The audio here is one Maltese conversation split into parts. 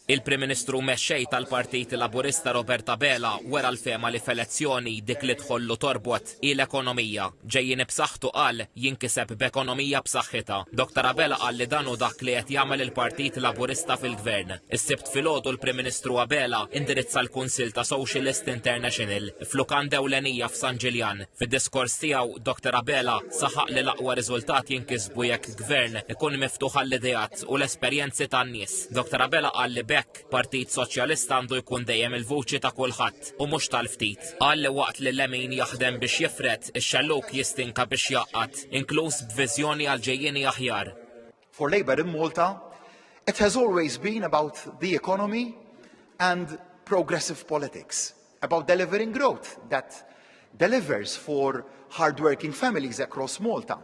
Il-Prim Ministru mexxej tal-Partit Laburista Robert Abela wera l-fema li f'elezzjoni dik li tħollu torbot l-ekonomija. Ġejjin b'saħħtu qal jinkiseb b'ekonomija b'saħħitha. Dr. Abela qal li dan hu dak li qed jagħmel il-Partit Laburista fil-Gvern. Is-Sibt filgħodu l-Prim Ministru Abela indirizza l-Kunsill ta' Socialist International f'lukanda ewlenija f'San Ġiljan. Fid-diskors tiegħu Dr. Abela saħaq li l-aqwa riżultat jinkisbu jekk gvern ikun miftuħ għall-idejat u l-esperjenzi tan-nies. Dr. Abela qal li Partit Soċjalista għandu jkun dejjem il-vuċi ta' kulħadd u mhux tal-ftit. Qal li waqt li l-lemin jaħdem biex jifret, ix-xelluk jistinka biex jaqqat, inkluż b'viżjoni għal ġejjieni aħjar. For Labour in Malta, it has always been about the economy and progressive politics, about delivering growth that delivers for hard-working families across Malta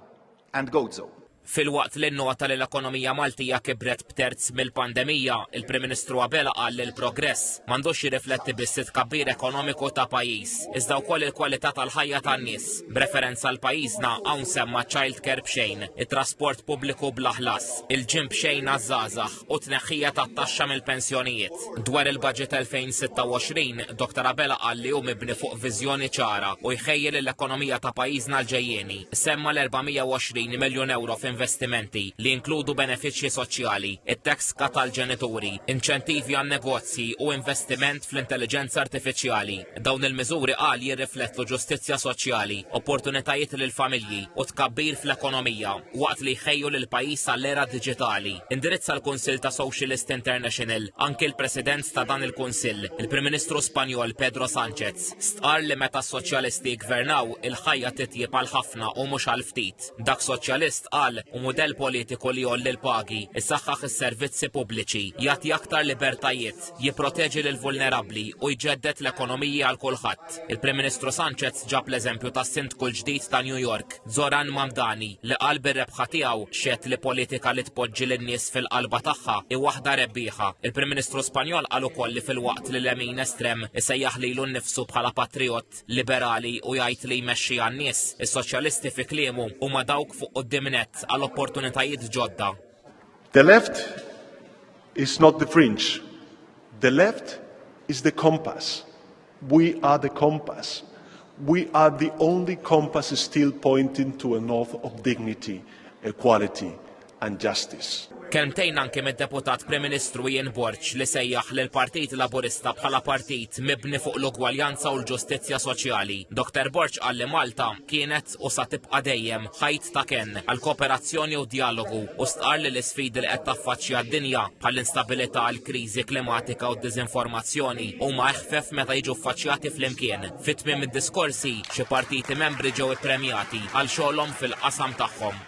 and Gozo. Fil-waqt li nnota li l-ekonomija Maltija kibret b'terz mill-pandemija, il-Prim Ministru Abela qal li l-progress m'għandux jirrifletti biss it-tkabbir ekonomiku ta' pajjiż, iżda wkoll il-kwalità tal-ħajja tan-nies. B'referenza għal pajjiżna hawn semma child care b'xejn, it-trasport pubbliku bla ħlas, il-ġim b'xejn għaż-żgħażagħ u tneħħija tat-taxxa mill-pensjonijiet. Dwar il-budget 2026, Dr. Abela qal li hu mibni fuq viżjoni ċara u jħejjel l-ekonomija ta' pajjiżna l-ġejjieni. Semma l-420 miljun euro investimenti li inkludu benefiċċji soċjali, it-tax cut tal-ġenituri, inċentivi għan negozji u investiment fl-intelligenza artifiċjali. Dawn il-miżuri qal jirriflettu ġustizzja soċjali, opportunitajiet lil familji u tkabbir fl-ekonomija waqt li jħejju lil pajjiż għall-era diġitali. Indirizza l-Kunsill ta' Socialist International anke l-President ta' dan il-Kunsill, il-Prim Ministru Spanjol Pedro Sánchez, stqar li meta s-soċjalisti gvernaw il-ħajja titjieb għal ħafna u mhux għal ftit. Dak soċjalist qal u mudell politiku li jolli l-pagi, issaħħaħ is-servizzi pubbliċi, jagħti aktar libertajiet, jipproteġi lil vulnerabbli u jġeddet l-ekonomija għal kulħadd. Il-Prim Ministru Sánchez ġab l-eżempju tas-Sindku l-ġdid ta' New York, Zoran Mamdani, li qal bir-rebħa tiegħu xedt li politika li tpoġġi lin-nies fil-qalba tagħha hi waħda rebbieħa. Il-Prim Ministru Spanjol qal ukoll li fil-waqt li l-lemin estrem isejjaħ lilu nnifsu bħala patriot liberali u jgħid li jmexxi għan-nies, is-soċjalisti fi kliemu huma dawk fuq quddiem nett l-opportunitajiet ġodda. The left is not the fringe. The left is the compass. We are the compass. We are the only compass still pointing to a north of dignity, equality and justice. Kelmtejn anke mid-deputat Prim Ministru Ian Borg li sejjaħ lil Partit Laburista bħala partit mibni fuq l-ugwaljanza u l-ġustizzja soċjali. Dr. Borg qal li Malta kienet u sa tibqa' dejjem ħajt ta' kenn għal kooperazzjoni u dialogu u stqar li l-isfidi li qed taffaċċja d-dinja bħall-instabilità, l-kriżi klimatika u d-diżinformazzjoni huma eħfef meta jiġu affaċċjati flimkien. Fit-tmiem id-diskorsi xi partiti membri ġew ippremjati għal xogħolhom fil-qasam tagħhom.